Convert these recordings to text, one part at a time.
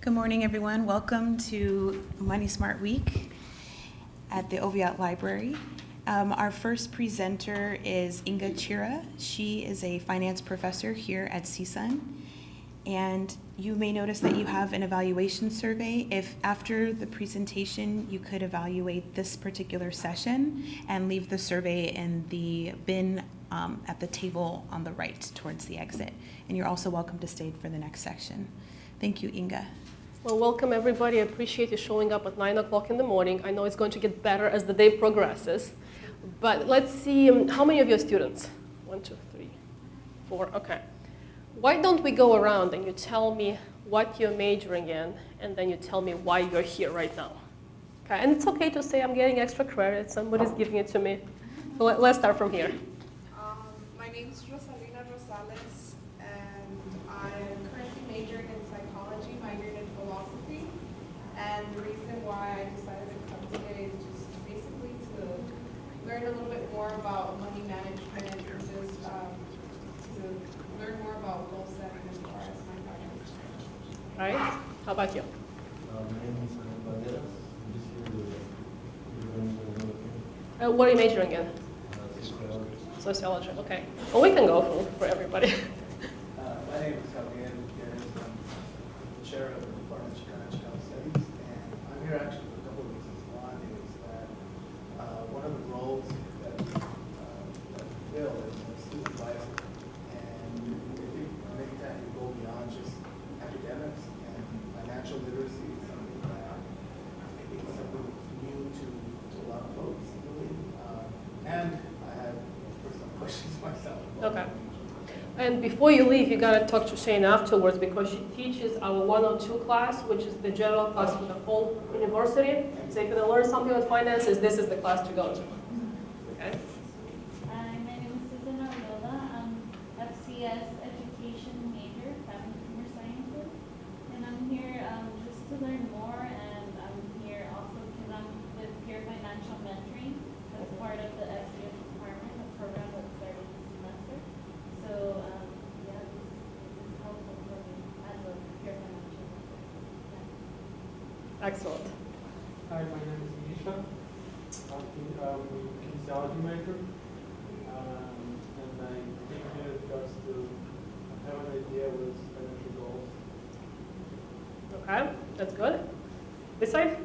Good morning, everyone. Welcome to Money Smart Week at the Oviatt Library. Our first presenter is Inga Chira. She is a finance professor here at CSUN. And you may notice that you have an evaluation survey. If after the presentation you could evaluate this particular session and leave the survey in the bin at the table on the right towards the exit. And you're also welcome to stay for the next section. Thank you, Inga. Well, welcome everybody. I appreciate you showing up at 9 o'clock in the morning. I know it's going to get better as the day progresses. But let's see, how many of you are students? 1, 2, 3, 4, okay. Why don't we go around and you tell me what you're majoring in, and then you tell me why you're here right now. Okay, and it's okay to say I'm getting extra credit, somebody's giving it to me. So let's start from here. My name is Rosalina Rosales, and I'm currently majoring in psychology, minoring in philosophy. And the reason why I decided to come today is just basically to learn a little bit more about money management and just to learn more about goal setting as far as my finances. All right, how about you? My name is Banderas. I'm just here to What are you majoring in? sociology. Sociology, okay. Well, we can go for everybody. My name is Javier Gutierrez. I'm the chair of the Department of International Studies, and I'm here actually for a couple of reasons. One is that one of the roles that we fill is a student advisor, and I think many times we go beyond just academics, and financial literacy is something that I think is something new to a lot of folks, really. And I have personal questions myself. Okay. And before you leave, you gotta talk to Shane afterwards because she teaches our 102 class, which is the general class for the whole university. So if you're gonna learn something about finances, this is the class to go to. Okay? Hi, my name is Susan Ariola. I'm FCS Education major, Family Consumer Sciences. And I'm here just to learn more, and I'm here also because I'm with Peer Financial Mentoring. That's part of the FCS department, a program that started this semester. So, yeah, this is helpful for me as a peer financial mentor. Yeah. Excellent. Hi, my name is Misha. I'm kinesiology major. And I came here just to have an idea with financial goals. Okay, that's good. This side?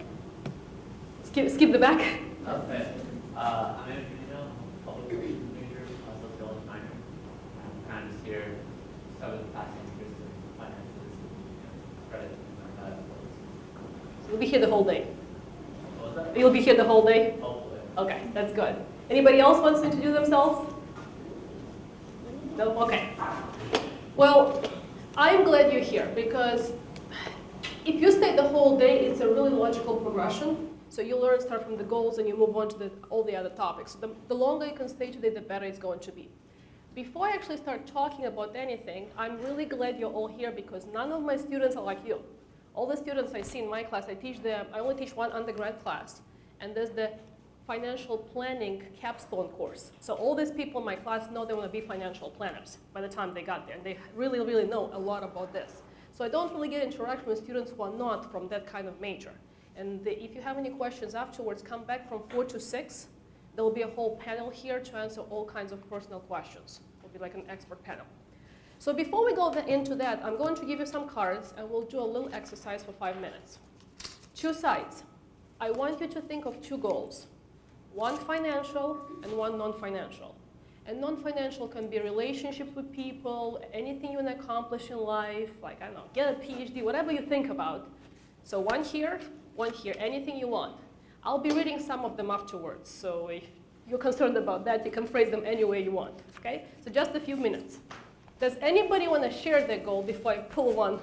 Skip the back. Okay. I'm Angelino, public relations major, sociology minor. I'm kind of just here to start with the past interest in finances, credit, and all that. You'll be here the whole day. What was that? You'll be here the whole day? Hopefully. Okay, that's good. Anybody else wants to introduce themselves? No? Okay. Well, I'm glad you're here because if you stay the whole day, it's a really logical progression. So you learn, start from the goals, and you move on to all the other topics. The longer you can stay today, the better it's going to be. Before I actually start talking about anything, I'm really glad you're all here because none of my students are like you. All the students I see in my class, I only teach one undergrad class, and there's the financial planning capstone course. So all these people in my class know they want to be financial planners by the time they got there, and they really, really know a lot about this. So I don't really get interaction with students who are not from that kind of major. And if you have any questions afterwards, come back from 4 to 6. There will be a whole panel here to answer all kinds of personal questions. It'll be like an expert panel. So before we go into that, I'm going to give you some cards, and we'll do a little exercise for 5 minutes. 2 sides. I want you to think of 2 goals. One financial and one non-financial. And non-financial can be relationships with people, anything you want to accomplish in life, like, I don't know, get a PhD, whatever you think about. So one here, anything you want. I'll be reading some of them afterwards, so if you're concerned about that, you can phrase them any way you want, okay? So just a few minutes. Does anybody want to share their goal before I pull one?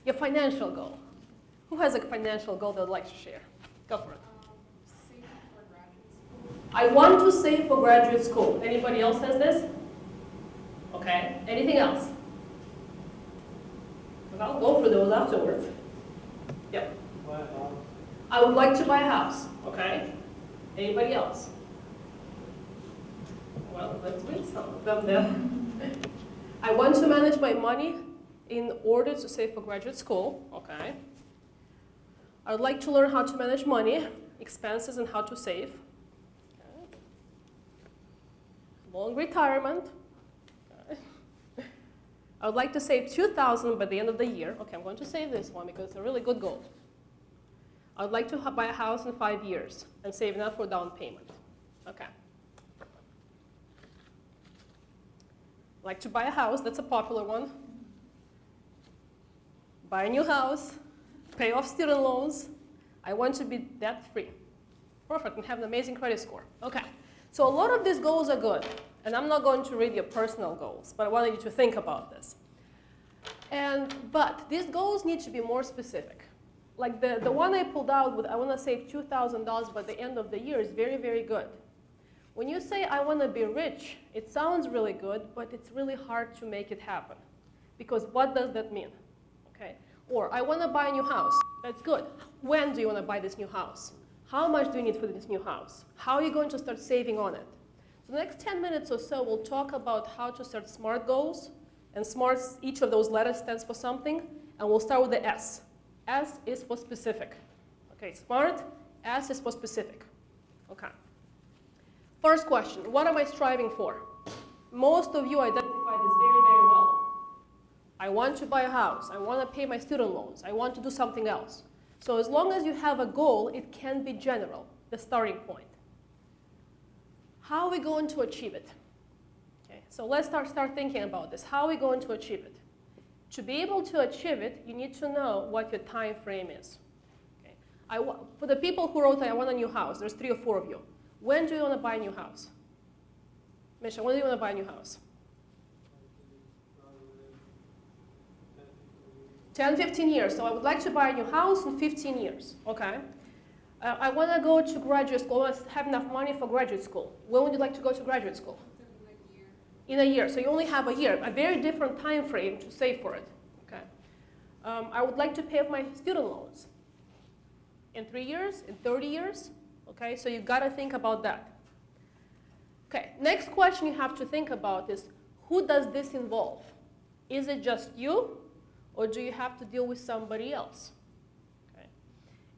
Your financial goal. Who has a financial goal they'd like to share? Go for it. Saving for graduate school. I want to save for graduate school. Anybody else has this? Okay, anything else? I'll go through those afterwards. Yep. I would like to buy a house. Okay. Anybody else? Well, let's read some of them then. I want to manage my money in order to save for graduate school. Okay. I would like to learn how to manage money, expenses, and how to save. Okay. Long retirement. Okay. I would like to save $2,000 by the end of the year. Okay, I'm going to save this one because it's a really good goal. I would like to buy a house in 5 years and save enough for down payment. Okay. Like to buy a house, that's a popular one. Buy a new house, pay off student loans. I want to be debt-free. Perfect, and have an amazing credit score. Okay, so a lot of these goals are good. And I'm not going to read your personal goals, but I wanted you to think about this. But these goals need to be more specific. Like the one I pulled out with I want to save $2,000 by the end of the year is very, very good. When you say I want to be rich, it sounds really good, but it's really hard to make it happen. Because what does that mean? Okay. Or I want to buy a new house. That's good. When do you want to buy this new house? How much do you need for this new house? How are you going to start saving on it? So the next 10 minutes or so, we'll talk about how to start SMART goals. And SMART, each of those letters stands for something. And we'll start with the S. S is for specific. Okay, SMART, S is for specific. Okay. First question, what am I striving for? Most of you identify this very, very well. I want to buy a house. I want to pay my student loans. I want to do something else. So as long as you have a goal, it can be general, the starting point. How are we going to achieve it? Okay, so let's start thinking about this. How are we going to achieve it? To be able to achieve it, you need to know what your time frame is. Okay. For the people who wrote, I want a new house, there's 3 or 4 of you. When do you want to buy a new house? Misha, when do you want to buy a new house? 10, 15 years. So I would like to buy a new house in 15 years. Okay. I want to go to graduate school. I want to have enough money for graduate school. When would you like to go to graduate school? In a year. So you only have a year, a very different time frame to save for it. Okay. I would like to pay off my student loans. In 3 years? In 30 years? Okay, so you've got to think about that. Okay, next question you have to think about is, who does this involve? Is it just you, or do you have to deal with somebody else? Okay.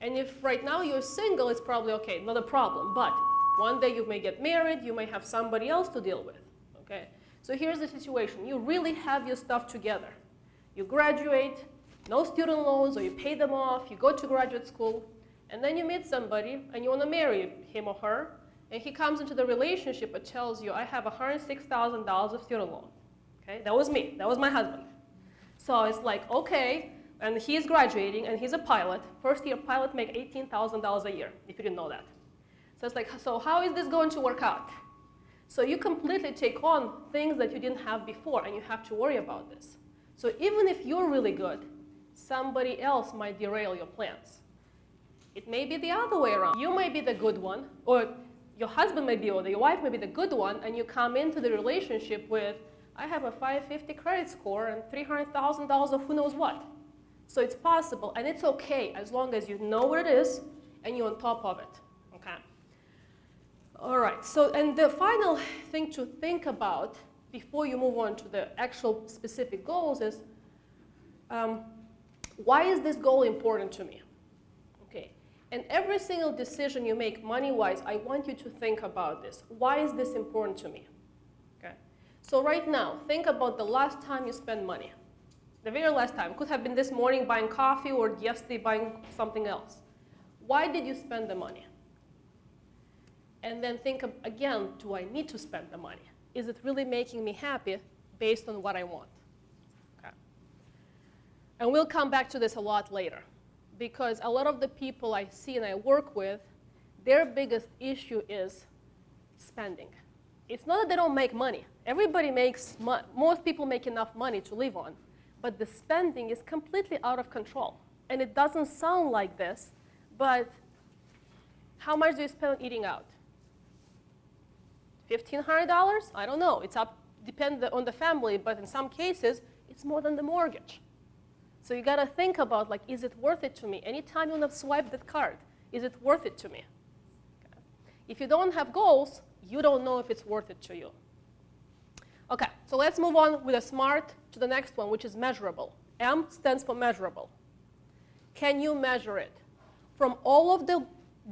And if right now you're single, it's probably okay, not a problem. But one day you may get married, you may have somebody else to deal with. Okay. So here's the situation. You really have your stuff together. You graduate, no student loans, or you pay them off, you go to graduate school, and then you meet somebody, and you want to marry him or her, and he comes into the relationship and tells you, I have $106,000 of student loan. Okay, that was me. That was my husband. So it's like, okay, and he's graduating, and he's a pilot. First-year pilot make $18,000 a year, if you didn't know that. So it's like, so how is this going to work out? So you completely take on things that you didn't have before, and you have to worry about this. So even if you're really good, somebody else might derail your plans. It may be the other way around. You may be the good one, or your husband may be, or your wife may be the good one, and you come into the relationship with, I have a 550 credit score and $300,000 of who knows what. So it's possible, and it's okay as long as you know what it is and you're on top of it. Okay. All right. So, and the final thing to think about before you move on to the actual specific goals is, why is this goal important to me? Okay. And every single decision you make money-wise, I want you to think about this. Why is this important to me? Okay. So right now, think about the last time you spent money. The very last time. Could have been this morning buying coffee or yesterday buying something else. Why did you spend the money? And then think again, do I need to spend the money? Is it really making me happy based on what I want? Okay. And we'll come back to this a lot later, because a lot of the people I see and I work with, their biggest issue is spending. It's not that they don't make money. Everybody makes money. Most people make enough money to live on. But the spending is completely out of control. And it doesn't sound like this, but how much do you spend on eating out? $1,500? I don't know. It's up, depends on the family, but in some cases, it's more than the mortgage. So you gotta think about, like, is it worth it to me? Anytime you wanna swipe that card, is it worth it to me? Okay. If you don't have goals, you don't know if it's worth it to you. Okay, so let's move on with a SMART to the next one, which is measurable. M stands for measurable. Can you measure it? from all of the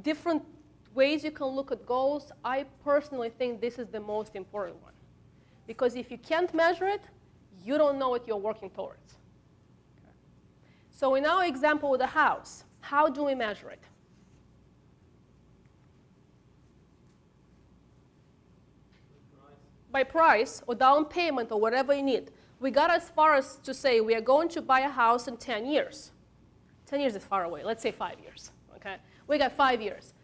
different ways you can look at goals, I personally think this is the most important one. Because if you can't measure it, you don't know what you're working towards. Okay. So in our example with the house, how do we measure it? By price or down payment or whatever you need. We got as far as to say we are going to buy a house in 10 years. 10 years is far away. Let's say 5 years. Okay? We got 5 years.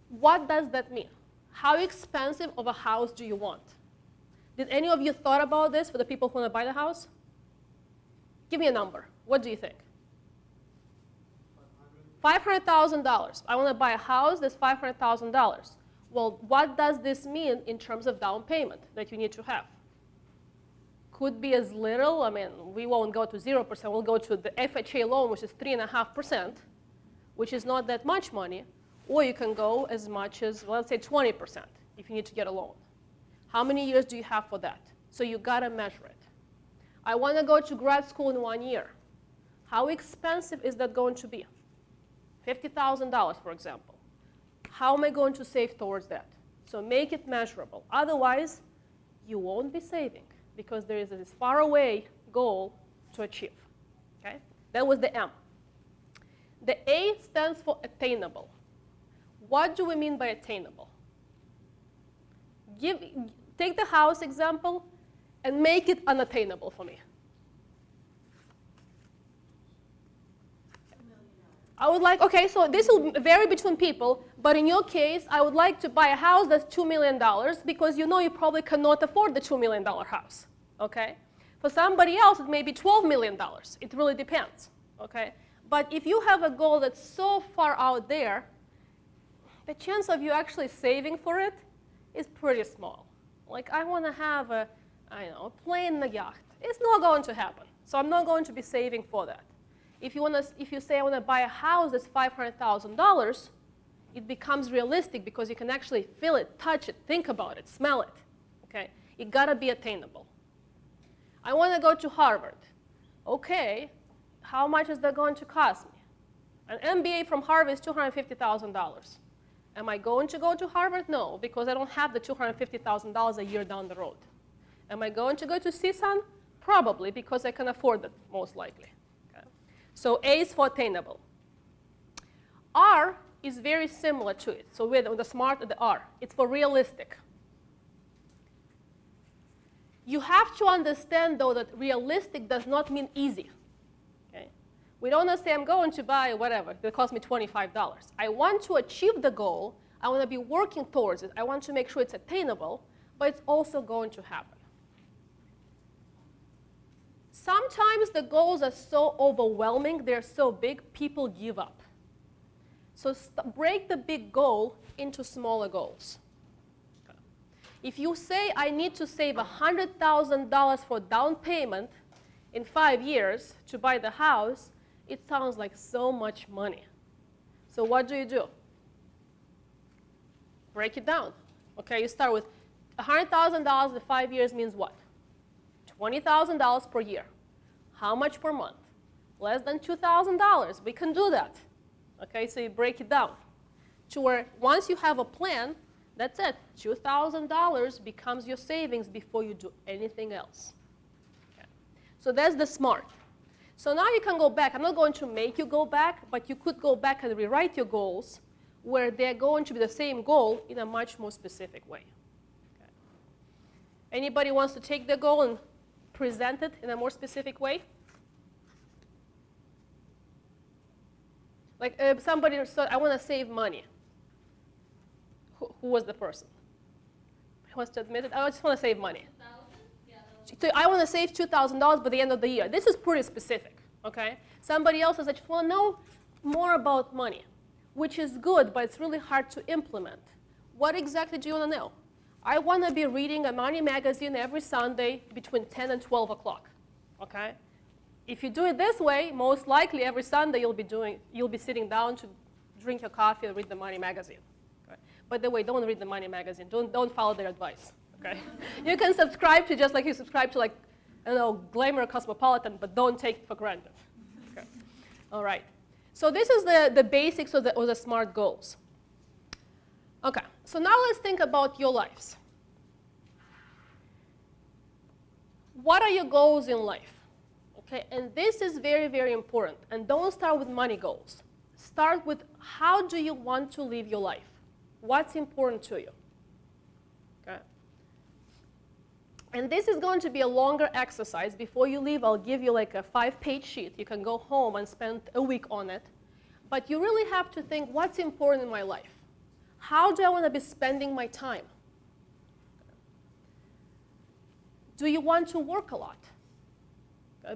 What does that mean? How expensive of a house do you want? Did any of you thought about this for the people who want to buy the house? Give me a number. What do you think? $500,000. I want to buy a house that's $500,000. Well, what does this mean in terms of down payment that you need to have? Could be as little, I mean, we won't go to 0%, we'll go to the FHA loan, which is 3.5%, which is not that much money, or you can go as much as, well, let's say 20% if you need to get a loan. How many years do you have for that? So you gotta measure it. I wanna go to grad school in 1 year. How expensive is that going to be? $50,000, for example. How am I going to save towards that? So make it measurable. Otherwise, you won't be saving because there is this far away goal to achieve. Okay? That was the M. The A stands for attainable. What do we mean by attainable? Take the house example and make it unattainable for me. I would like, okay, so this will vary between people, but in your case, I would like to buy a house that's $2 million because you know you probably cannot afford the $2 million house, okay? For somebody else, it may be $12 million. It really depends, okay? But if you have a goal that's so far out there, the chance of you actually saving for it is pretty small. Like, I want to have a plane and a yacht. It's not going to happen, so I'm not going to be saving for that. If you say I want to buy a house that's $500,000, it becomes realistic because you can actually feel it, touch it, think about it, smell it. Okay? It gotta be attainable. I want to go to Harvard. Okay, how much is that going to cost me? An MBA from Harvard is $250,000. Am I going to go to Harvard? No, because I don't have the $250,000 a year down the road. Am I going to go to CSUN? Probably, because I can afford it, most likely. So A is for attainable. R is very similar to it. So with the SMART and the R, it's for realistic. You have to understand, though, that realistic does not mean easy. Okay? We don't say I'm going to buy whatever, it cost me $25. I want to achieve the goal. I want to be working towards it. I want to make sure it's attainable, but it's also going to happen. Sometimes the goals are so overwhelming, they're so big, people give up. So break the big goal into smaller goals. Okay. If you say, I need to save $100,000 for down payment in 5 years to buy the house, it sounds like so much money. So what do? Break it down. Okay, you start with $100,000 in 5 years means what? $20,000 per year. How much per month? Less than $2,000. We can do that. Okay, so you break it down to where once you have a plan, that's it. $2,000 becomes your savings before you do anything else. Okay. So that's the SMART. So now you can go back. I'm not going to make you go back, but you could go back and rewrite your goals where they're going to be the same goal in a much more specific way. Okay. Anybody wants to take the goal and present it in a more specific way? Like somebody said, I want to save money. Who was the person? Who wants to admit it? I just want to save money. So I want to save $2,000 by the end of the year. This is pretty specific, okay? Somebody else says, I just want to know more about money, which is good, but it's really hard to implement. What exactly do you want to know? I want to be reading a money magazine every Sunday between 10 and 12 o'clock, okay? If you do it this way, most likely every Sunday you'll be sitting down to drink your coffee and read the money magazine. Okay? By the way, don't read the money magazine. Don't follow their advice, okay? You can subscribe to just like you subscribe to, like, I don't know, Glamour or Cosmopolitan, but don't take it for granted. Okay? All right. So this is the basics of the SMART goals. Okay, so now let's think about your lives. What are your goals in life? Okay, and this is very, very important. And don't start with money goals. Start with how do you want to live your life? What's important to you? Okay. And this is going to be a longer exercise. Before you leave, I'll give you like a 5-page sheet. You can go home and spend a week on it. But you really have to think, what's important in my life? How do I want to be spending my time? Do you want to work a lot?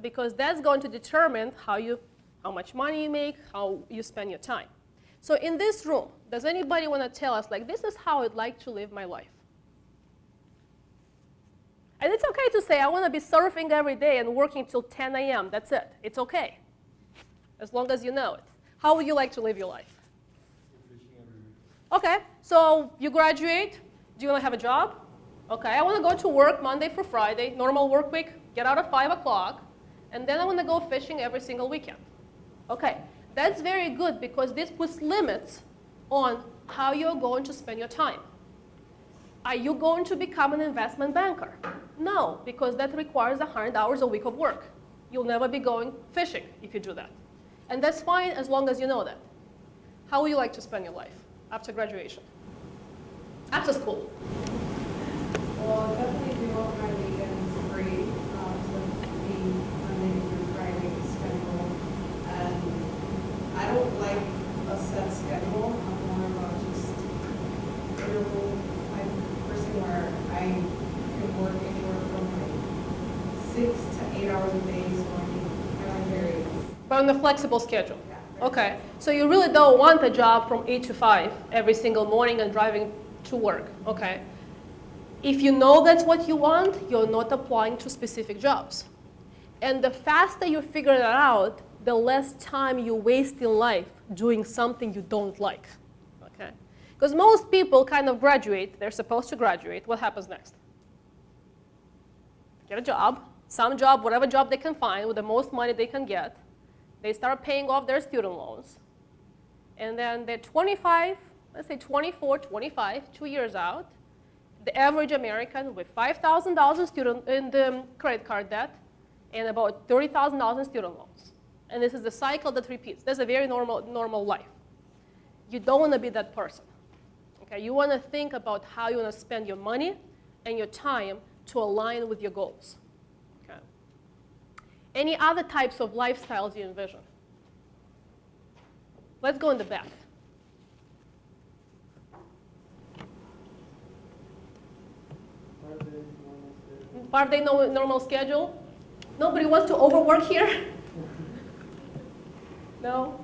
Because that's going to determine how much money you make, how you spend your time. So in this room, does anybody want to tell us, like, this is how I'd like to live my life? And it's okay to say, I want to be surfing every day and working till 10 a.m. That's it. It's okay, as long as you know it. How would you like to live your life? Okay, so you graduate. Do you want to have a job? Okay, I want to go to work Monday through Friday, normal work week, get out at 5 o'clock, and then I want to go fishing every single weekend. Okay, that's very good because this puts limits on how you're going to spend your time. Are you going to become an investment banker? No, because that requires 100 hours a week of work. You'll never be going fishing if you do that. And that's fine as long as you know that. How would you like to spend your life after graduation? After school? Well, definitely do want my weekends free, so be Monday through Friday schedule. And I don't like a set schedule. I'm more about just interval type person where I can work anywhere from like 6 to 8 hours a day, so I like various. But on a flexible schedule? Yeah. Okay, so you really don't want a job from 8 to 5 every single morning and driving to work, okay? If you know that's what you want, you're not applying to specific jobs. And the faster you figure that out, the less time you waste in life doing something you don't like, okay? Because most people kind of graduate, they're supposed to graduate. What happens next? Get a job, some job, whatever job they can find with the most money they can get. They start paying off their student loans. And then they're 25, let's say 24, 25, 2 years out. The average American with $5,000 in the credit card debt and about $30,000 in student loans. And this is the cycle that repeats. That's a very normal life. You don't want to be that person. Okay? You want to think about how you want to spend your money and your time to align with your goals. Okay? Any other types of lifestyles you envision? Let's go in the back. 5-day normal schedule? Nobody wants to overwork here? No?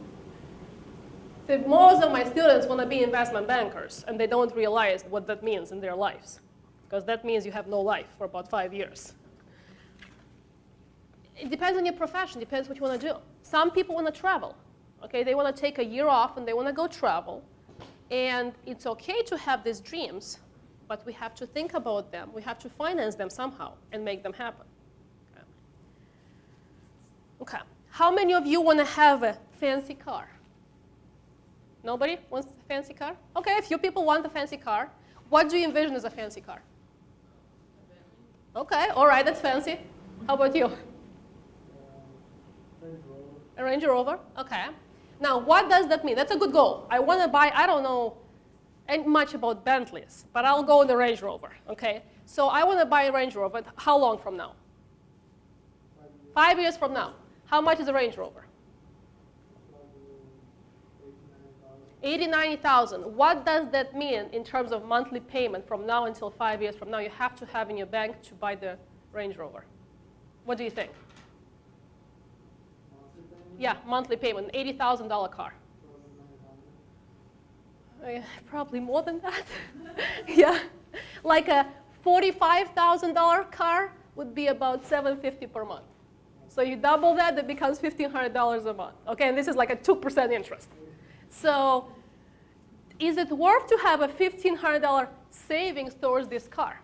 So most of my students want to be investment bankers, and they don't realize what that means in their lives, because that means you have no life for about 5 years. It depends on your profession, depends what you want to do. Some people want to travel. Okay, they want to take a year off, and they want to go travel. And it's okay to have these dreams, but we have to think about them. We have to finance them somehow and make them happen. Okay. How many of you want to have a fancy car? Nobody wants a fancy car? Okay, a few people want a fancy car. What do you envision as a fancy car? Okay, all right, that's fancy. How about you? A Range Rover? Okay. Now, what does that mean? That's a good goal. I want to buy, I don't know much about Bentleys, but I'll go in the Range Rover, okay? So I want to buy a Range Rover. How long from now? 5 years from now. How much is a Range Rover? 80,000, 90,000. What does that mean in terms of monthly payment from now until 5 years from now you have to have in your bank to buy the Range Rover? What do you think? Yeah, monthly payment, $80,000 car. Probably more than that. Yeah, like a $45,000 car would be about $750 per month. So you double that, it becomes $1,500 a month. Okay, and this is like a 2% interest. So is it worth to have a $1,500 savings towards this car?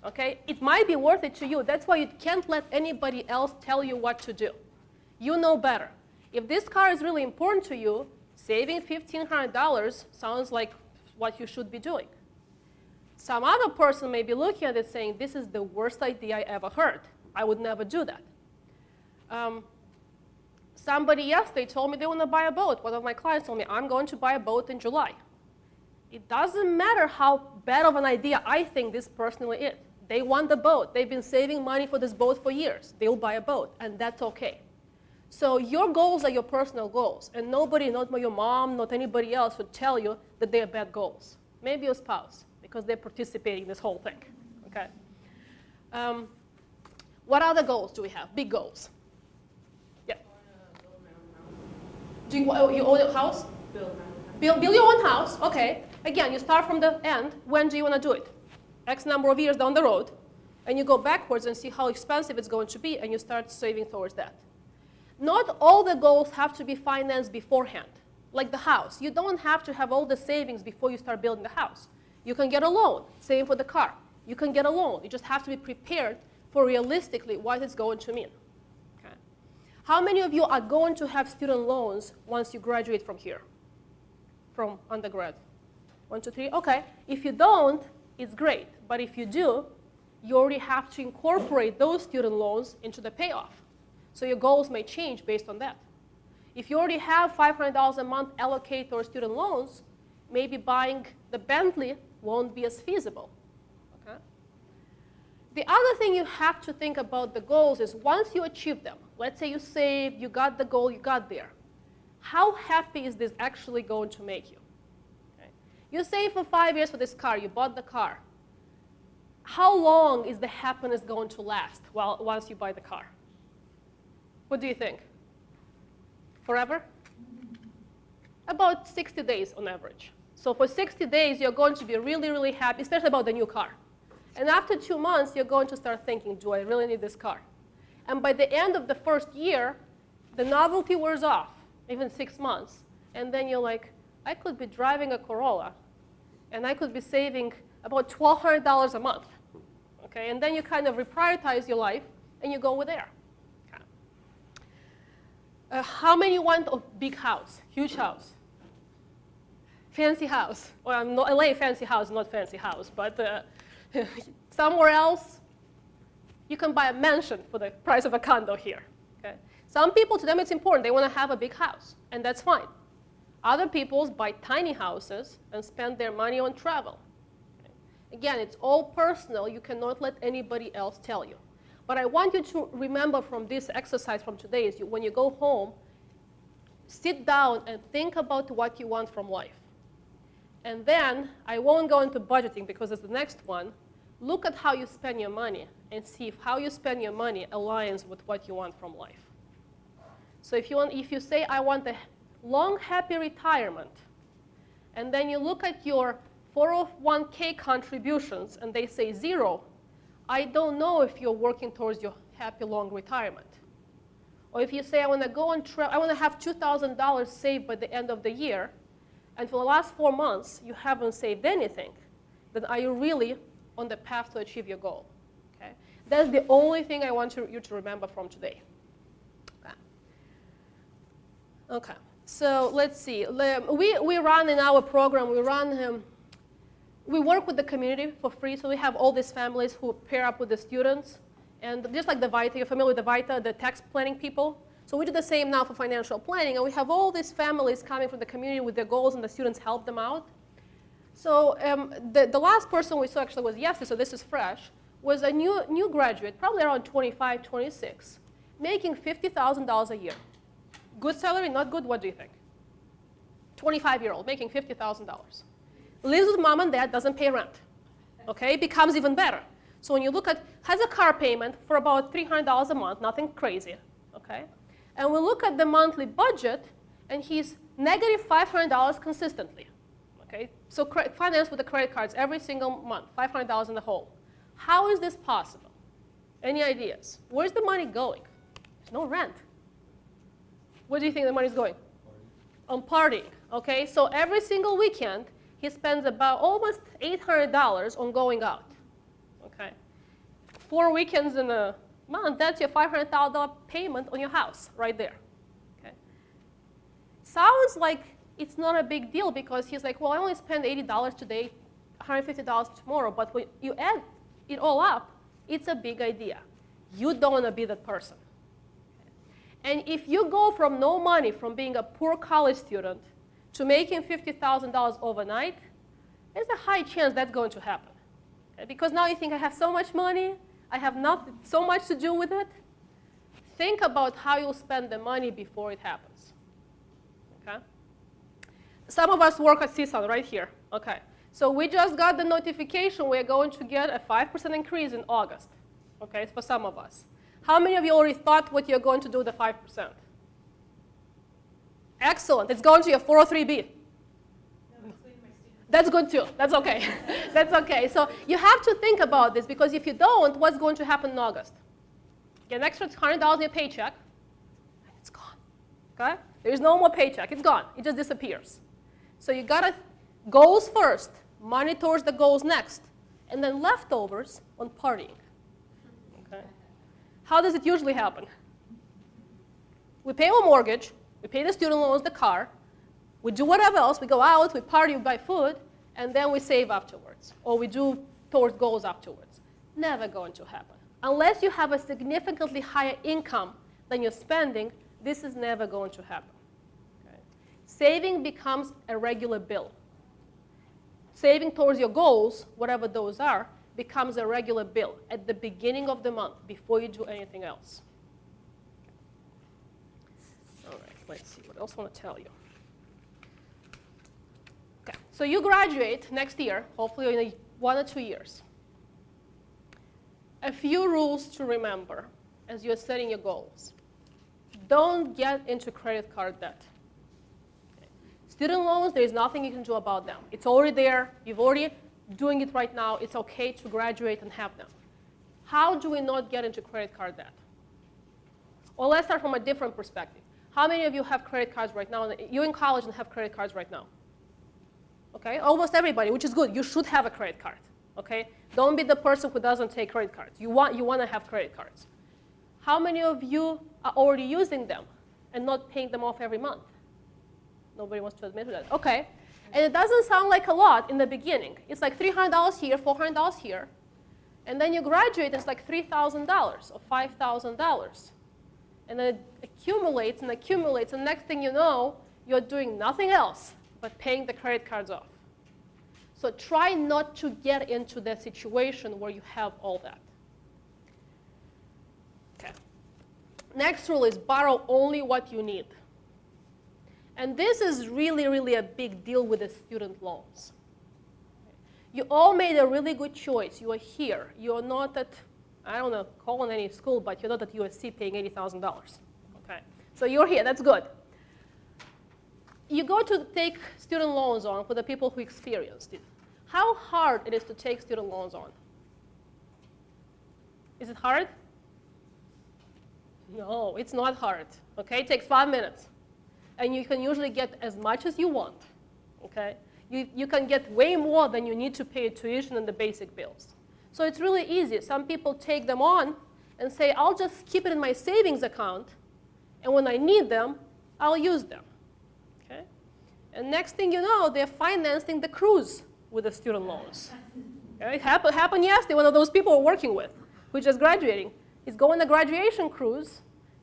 Okay, it might be worth it to you. That's why you can't let anybody else tell you what to do. You know better. If this car is really important to you, saving $1,500 sounds like what you should be doing. Some other person may be looking at it saying, this is the worst idea I ever heard. I would never do that. Somebody yesterday told me they want to buy a boat. One of my clients told me, I'm going to buy a boat in July. It doesn't matter how bad of an idea I think this personally is. They want the boat. They've been saving money for this boat for years. They'll buy a boat, and that's okay. So your goals are your personal goals, and nobody, not your mom, not anybody else, would tell you that they are bad goals. Maybe your spouse, because they're participating in this whole thing. Okay. What other goals do we have? Big goals. Yeah. Do you own a house? Build your own house. Okay. Again, you start from the end. When do you want to do it? X number of years down the road, and you go backwards and see how expensive it's going to be, and you start saving towards that. Not all the goals have to be financed beforehand, like the house. You don't have to have all the savings before you start building the house. You can get a loan, same for the car. You can get a loan. You just have to be prepared for realistically what it's going to mean. Okay. How many of you are going to have student loans once you graduate from here, from undergrad? 1, 2, 3. Okay. If you don't, it's great. But if you do, you already have to incorporate those student loans into the payoff. So your goals may change based on that. If you already have $500 a month allocated towards student loans, maybe buying the Bentley won't be as feasible. Okay? The other thing you have to think about the goals is once you achieve them, let's say you saved, you got the goal, you got there, how happy is this actually going to make you? Okay? You saved for 5 years for this car, you bought the car. How long is the happiness going to last once you buy the car? What do you think? Forever? About 60 days on average. So for 60 days, you're going to be really, really happy, especially about the new car. And after 2 months, you're going to start thinking, do I really need this car? And by the end of the first year, the novelty wears off, even 6 months. And then you're like, I could be driving a Corolla, and I could be saving about $1,200 a month. Okay? And then you kind of reprioritize your life, and you go with there. How many want a big house, huge house? Fancy house. Well, not LA fancy house, not fancy house, but somewhere else, you can buy a mansion for the price of a condo here. Okay? Some people, to them it's important. They want to have a big house, and that's fine. Other people buy tiny houses and spend their money on travel. Okay? Again, it's all personal. You cannot let anybody else tell you. But I want you to remember from this exercise from today is when you go home, sit down and think about what you want from life. And then, I won't go into budgeting because it's the next one. Look at how you spend your money and see if how you spend your money aligns with what you want from life. So if you say, I want a long, happy retirement, and then you look at your 401k contributions and they say 0, I don't know if you're working towards your happy long retirement. Or if you say, I want to go on I want to have $2,000 saved by the end of the year, and for the last 4 months you haven't saved anything, then are you really on the path to achieve your goal? Okay? That's the only thing I want you to remember from today. Okay. So let's see. We run in our program, we work with the community for free, so we have all these families who pair up with the students. And just like the VITA, you're familiar with the VITA, the tax planning people? So we do the same now for financial planning, and we have all these families coming from the community with their goals, and the students help them out. So the last person we saw actually was yesterday, so this is fresh, was a new graduate, probably around 25, 26, making $50,000 a year. Good salary, not good, what do you think? 25-year-old making $50,000. Lives with mom and dad, doesn't pay rent. Okay, becomes even better. So when you look at, has a car payment for about $300 a month, nothing crazy, okay? And we look at the monthly budget, and he's negative $500 consistently, okay? So financed with the credit cards every single month, $500 in the hole. How is this possible? Any ideas? Where's the money going? There's no rent. Where do you think the money's going? On partying, okay? So every single weekend, he spends about almost $800 on going out, okay? 4 weekends in a month, that's your $500,000 payment on your house right there, okay? sounds like it's not a big deal because he's like, well, I only spend $80 today, $150 tomorrow, but when you add it all up, it's a big idea. You don't want to be that person. And if you go from no money, from being a poor college student, to making $50,000 overnight, there's a high chance that's going to happen. Okay? Because now you think, I have so much money, I have not so much to do with it. Think about how you'll spend the money before it happens. Okay? Some of us work at CSUN right here. Okay. So we just got the notification we're going to get a 5% increase in August. Okay, for some of us. How many of you already thought what you're going to do with the 5%? Excellent. It's going to your 403B. That's good too. That's okay. That's okay. So you have to think about this because if you don't, what's going to happen in August? Get an extra $100 in your paycheck, and it's gone. Okay? There's no more paycheck. It's gone. It just disappears. So you got to goals first, money towards the goals next, and then leftovers on partying. Okay? How does it usually happen? We pay our mortgage, we pay the student loans, the car, we do whatever else, we go out, we party, we buy food, and then we save afterwards, or we do towards goals afterwards. Never going to happen. Unless you have a significantly higher income than you're spending, this is never going to happen. Okay? Saving becomes a regular bill. Saving towards your goals, whatever those are, becomes a regular bill at the beginning of the month before you do anything else. All right, let's see, what else I want to tell you? Okay, so you graduate next year, hopefully in 1 or 2 years. A few rules to remember as you're setting your goals. Don't get into credit card debt. Student loans, there's nothing you can do about them. It's already there. You've already doing it right now. It's okay to graduate and have them. How do we not get into credit card debt? Well, let's start from a different perspective. How many of you have credit cards right now? You're in college and have credit cards right now. Okay, almost everybody, which is good. You should have a credit card. Okay, don't be the person who doesn't take credit cards. You want to have credit cards. How many of you are already using them and not paying them off every month? Nobody wants to admit to that. Okay. And it doesn't sound like a lot in the beginning. It's like $300 here, $400 here. And then you graduate, it's like $3,000 or $5,000. And then it accumulates and accumulates. And next thing you know, you're doing nothing else but paying the credit cards off. So try not to get into that situation where you have all that. Okay. Next rule is borrow only what you need. And this is really, really a big deal with the student loans. You all made a really good choice. You are here. You are not at, I don't know, calling any school, but you're not at USC paying $80,000. Okay, so you're here. That's good. You go to take student loans on for the people who experienced it. How hard it is to take student loans on? Is it hard? No, it's not hard. Okay, it takes 5 minutes. And you can usually get as much as you want, okay? You can get way more than you need to pay tuition and the basic bills. So it's really easy. Some people take them on and say, I'll just keep it in my savings account, and when I need them, I'll use them, okay? And next thing you know, they're financing the cruise with the student loans. Okay? It happened yesterday, one of those people we're working with, who's just graduating, is going on a graduation cruise,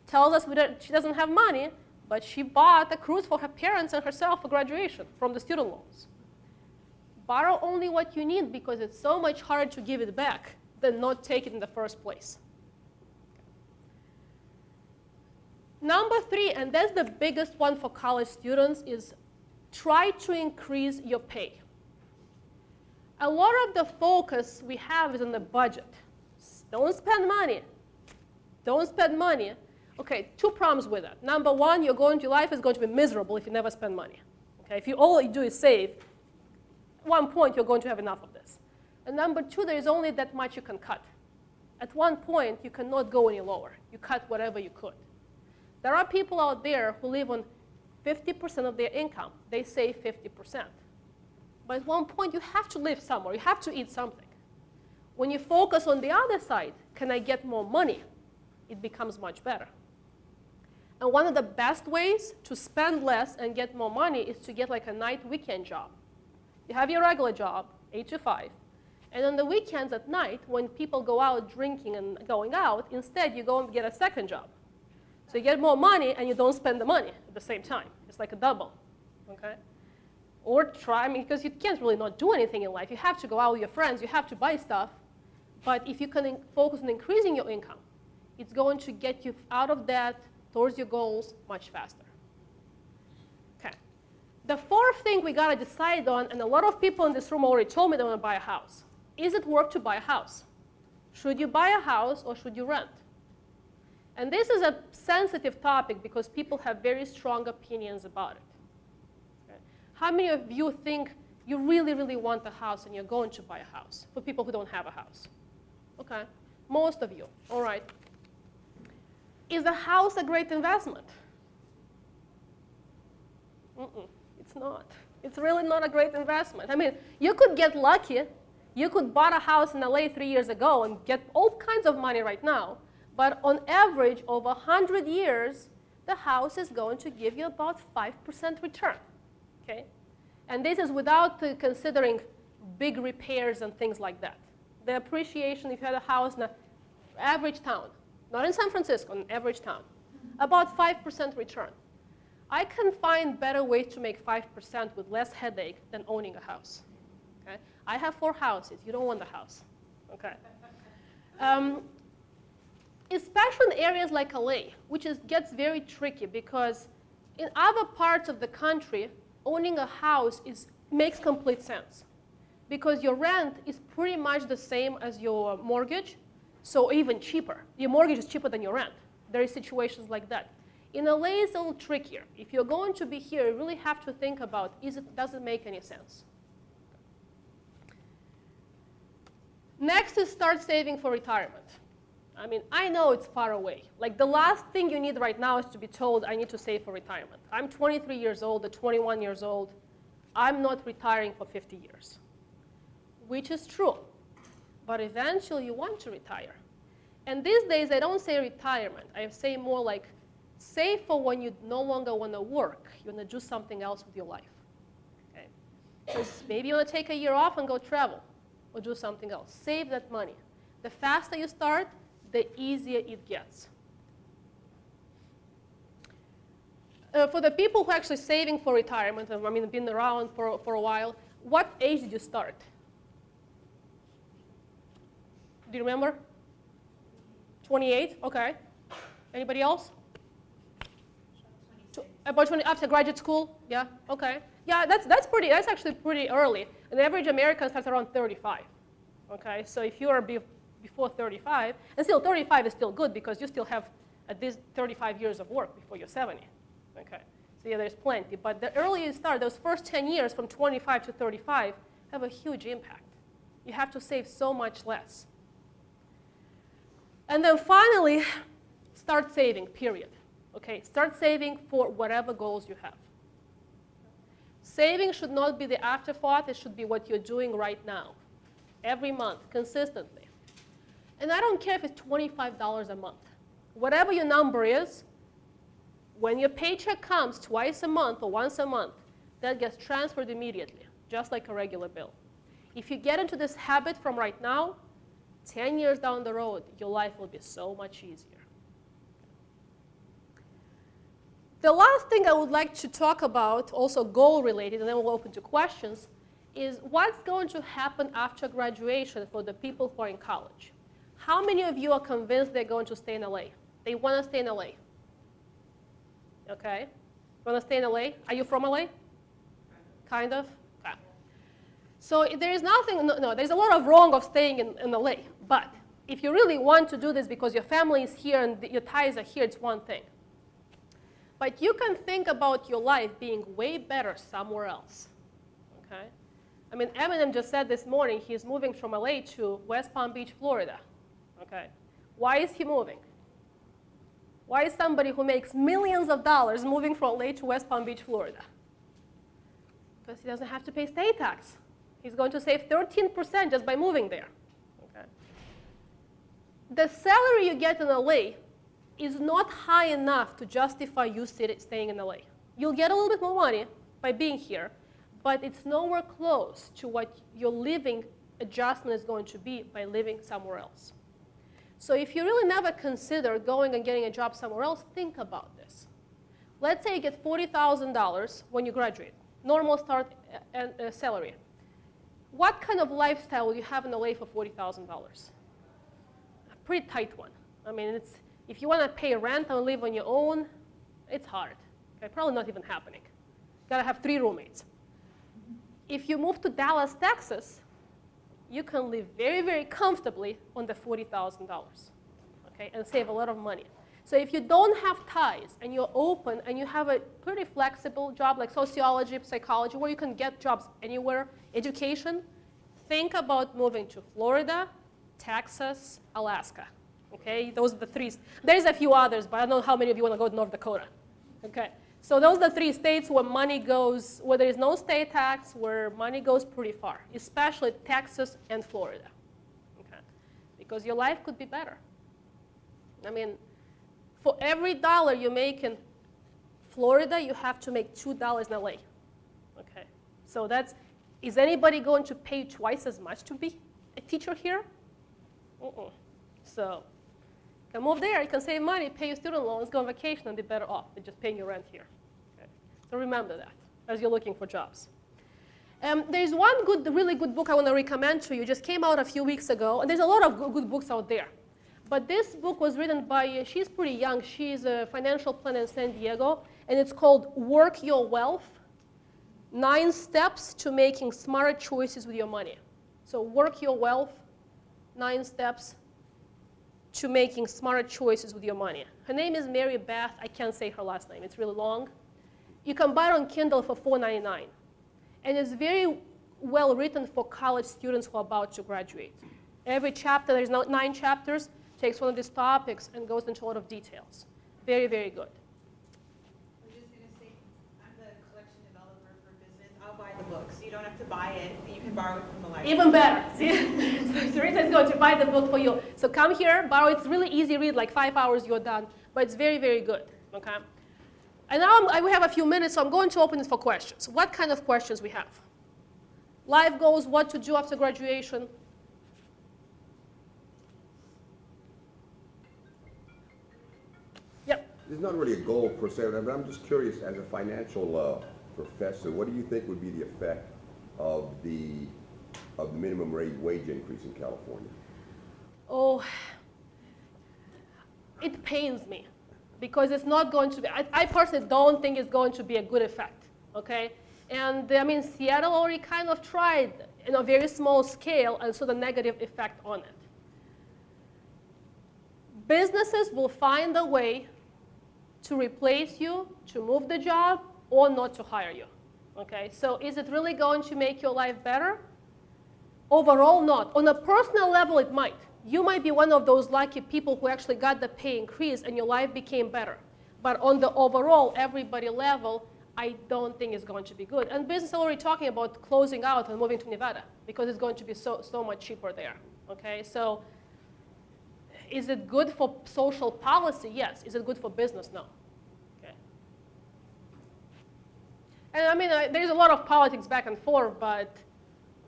tells us she doesn't have money, but she bought a cruise for her parents and herself for graduation from the student loans. Borrow only what you need because it's so much harder to give it back than not take it in the first place. Number 3, and that's the biggest one for college students, is try to increase your pay. A lot of the focus we have is on the budget. Don't spend money. Don't spend money. Okay, 2 problems with that. Number 1, your life is going to be miserable if you never spend money. Okay, if all you do is save, at one point you're going to have enough of this. And number 2, there is only that much you can cut. At one point, you cannot go any lower. You cut whatever you could. There are people out there who live on 50% of their income. They save 50%. But at one point, you have to live somewhere. You have to eat something. When you focus on the other side, can I get more money? It becomes much better. And one of the best ways to spend less and get more money is to get like a night weekend job. You have your regular job, 8 to 5. And on the weekends at night, when people go out drinking and going out, instead you go and get a second job. So you get more money and you don't spend the money at the same time. It's like a double, okay? Or try, because you can't really not do anything in life. You have to go out with your friends, you have to buy stuff. But if you can focus on increasing your income, it's going to get you out of debt towards your goals much faster. Okay. The fourth thing we gotta decide on, and a lot of people in this room already told me they want to buy a house. Is it worth to buy a house? Should you buy a house or should you rent? And this is a sensitive topic because people have very strong opinions about it. Okay. How many of you think you really, really want a house and you're going to buy a house? For people who don't have a house. Okay. Most of you. All right. Is a house a great investment? It's not. It's really not a great investment. I mean, you could get lucky. You could buy a house in LA 3 years ago and get all kinds of money right now. But on average, over 100 years, the house is going to give you about 5% return. Okay? And this is without considering big repairs and things like that. The appreciation, if you had a house in an average town, not in San Francisco, an average town, about 5% return. I can find better ways to make 5% with less headache than owning a house. Okay? I have 4 houses. You don't want the house. Okay? Especially in areas like LA, which gets very tricky because in other parts of the country, owning a house makes complete sense because your rent is pretty much the same as your mortgage, so even cheaper. Your mortgage is cheaper than your rent. There are situations like that. In LA, it's a little trickier. If you're going to be here, you really have to think about, does it make any sense? Next is start saving for retirement. I mean, I know it's far away. Like the last thing you need right now is to be told, I need to save for retirement. I'm 23 years old, or 21 years old. I'm not retiring for 50 years, which is true. But eventually you want to retire. And these days, I don't say retirement. I say more like save for when you no longer want to work. You want to do something else with your life. Okay? Because maybe you want to take a year off and go travel or do something else. Save that money. The faster you start, the easier it gets. For the people who are actually saving for retirement, I mean, been around for a while, what age did you start? Do you remember? 28? Okay. Anybody else? About 20 after graduate school? Yeah. Okay. Yeah, that's actually pretty early. An average American starts around 35. Okay. So if you are before 35, and still 35 is still good because you still have at least 35 years of work before you're 70. Okay. So yeah, there's plenty. But the earlier you start, those first 10 years from 25 to 35 have a huge impact. You have to save so much less. And then finally, start saving, period. Okay, start saving for whatever goals you have. Saving should not be the afterthought, it should be what you're doing right now, every month, consistently. And I don't care if it's $25 a month. Whatever your number is, when your paycheck comes twice a month or once a month, that gets transferred immediately, just like a regular bill. If you get into this habit from right now, 10 years down the road, your life will be so much easier. The last thing I would like to talk about, also goal-related, and then we'll open to questions, is what's going to happen after graduation for the people who are in college. How many of you are convinced they're going to stay in LA? They want to stay in LA. Okay. Want to stay in LA? Are you from LA? Kind of? Okay. So there is nothing, no, there's a lot of wrong of staying in LA. But if you really want to do this because your family is here and your ties are here, it's one thing. But you can think about your life being way better somewhere else. Okay? I mean, Eminem just said this morning he's moving from LA to West Palm Beach, Florida. Okay? Why is he moving? Why is somebody who makes millions of dollars moving from LA to West Palm Beach, Florida? Because he doesn't have to pay state tax. He's going to save 13% just by moving there. Okay? The salary you get in LA is not high enough to justify you staying in LA. You'll get a little bit more money by being here, but it's nowhere close to what your living adjustment is going to be by living somewhere else. So if you really never consider going and getting a job somewhere else, think about this. Let's say you get $40,000 when you graduate, normal start salary. What kind of lifestyle will you have in LA for $40,000? A pretty tight one. I mean, if you want to pay rent and live on your own, it's hard. Okay, probably not even happening. Got to have 3 roommates. If you move to Dallas, Texas, you can live very, very comfortably on the $40,000, okay, and save a lot of money. So if you don't have ties and you're open and you have a pretty flexible job like sociology, psychology, where you can get jobs anywhere, education, think about moving to Florida, Texas, Alaska. Okay, those are the 3. There's a few others, but I don't know how many of you want to go to North Dakota. Okay, so those are the 3 states where money goes, where there is no state tax, where money goes pretty far, especially Texas and Florida. Okay, because your life could be better. I mean, for every dollar you make in Florida, you have to make $2 in LA. Okay, so is anybody going to pay twice as much to be a teacher here? So you can move there, you can save money, pay your student loans, go on vacation, and be better off than just paying your rent here. Okay? So remember that as you're looking for jobs. There's one really good book I want to recommend to you. It just came out a few weeks ago, and there's a lot of good books out there. But this book was written by, she's pretty young, she's a financial planner in San Diego, and it's called Work Your Wealth, 9 Steps to Making Smarter Choices with Your Money. So Work Your Wealth, 9 Steps to Making Smarter Choices with Your Money. Her name is Mary Beth. I can't say her last name. It's really long. You can buy it on Kindle for $4.99. And it's very well written for college students who are about to graduate. Every chapter, there's 9 chapters, takes one of these topics and goes into a lot of details. Very, very good. I'm just going to say, I'm the collection developer for business. I'll buy the book, so you don't have to buy it. You can borrow it from the library. Even better. See? So Teresa is going to buy the book for you. So come here, borrow it. It's really easy read, like 5 hours, you're done. But it's very, very good. Okay? And now we have a few minutes, so I'm going to open it for questions. What kind of questions we have? Life goals, what to do after graduation. Yep. There's not really a goal per se, but I'm just curious, as a financial professor, what do you think would be the effect of the minimum wage increase in California? Oh, it pains me because it's not going to be, I personally don't think it's going to be a good effect, okay? And I mean, Seattle already kind of tried in a very small scale and saw the negative effect on it. Businesses will find a way to replace you, to move the job, or not to hire you, okay? So is it really going to make your life better? Overall, not. On a personal level, it might. You might be one of those lucky people who actually got the pay increase and your life became better. But on the overall, everybody level, I don't think it's going to be good. And business is already talking about closing out and moving to Nevada because it's going to be so much cheaper there, okay? So is it good for social policy? Yes. Is it good for business? No. Okay. And I mean, there's a lot of politics back and forth, but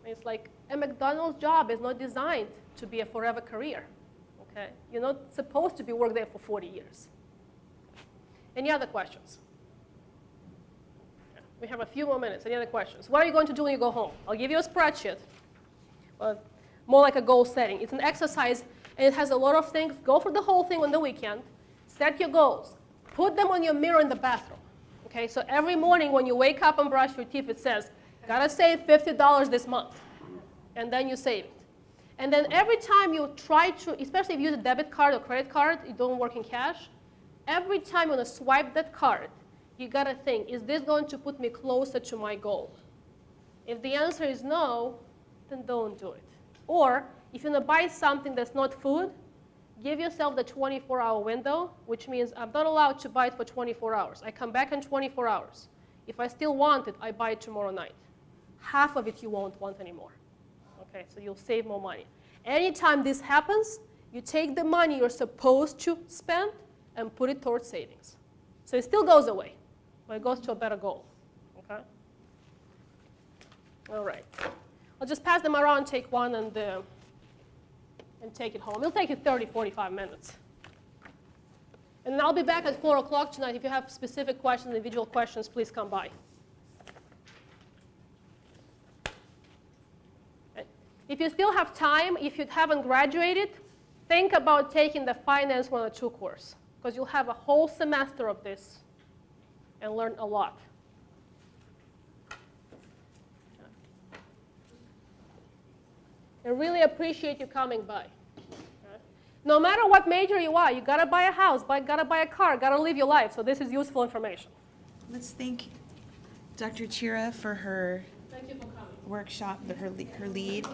it's like a McDonald's job is not designed to be a forever career. Okay? You're not supposed to be work there for 40 years. Any other questions? Okay. We have a few more minutes. Any other questions? What are you going to do when you go home? I'll give you a spreadsheet, but more like a goal setting. It's an exercise, and it has a lot of things. Go for the whole thing on the weekend. Set your goals. Put them on your mirror in the bathroom. Okay? So every morning when you wake up and brush your teeth, it says, gotta save $50 this month. And then you save it. And then every time you try to, especially if you use a debit card or credit card, you don't work in cash, every time you want to swipe that card, you gotta think, is this going to put me closer to my goal? If the answer is no, then don't do it. Or if you want to buy something that's not food, give yourself the 24-hour window, which means I'm not allowed to buy it for 24 hours. I come back in 24 hours. If I still want it, I buy it tomorrow night. Half of it you won't want anymore. Okay, so you'll save more money. Anytime this happens, you take the money you're supposed to spend and put it towards savings. So it still goes away, but it goes to a better goal. Okay? All right. I'll just pass them around, take one, and take it home. It'll take you 30, 45 minutes. And I'll be back at 4 o'clock tonight. If you have specific questions, individual questions, please come by. If you still have time, if you haven't graduated, think about taking the Finance 102 course, because you'll have a whole semester of this and learn a lot. I really appreciate you coming by. No matter what major you are, you gotta buy a house, gotta buy a car, gotta live your life. So this is useful information. Let's thank Dr. Chira for her Thank you for coming. workshop, her lead.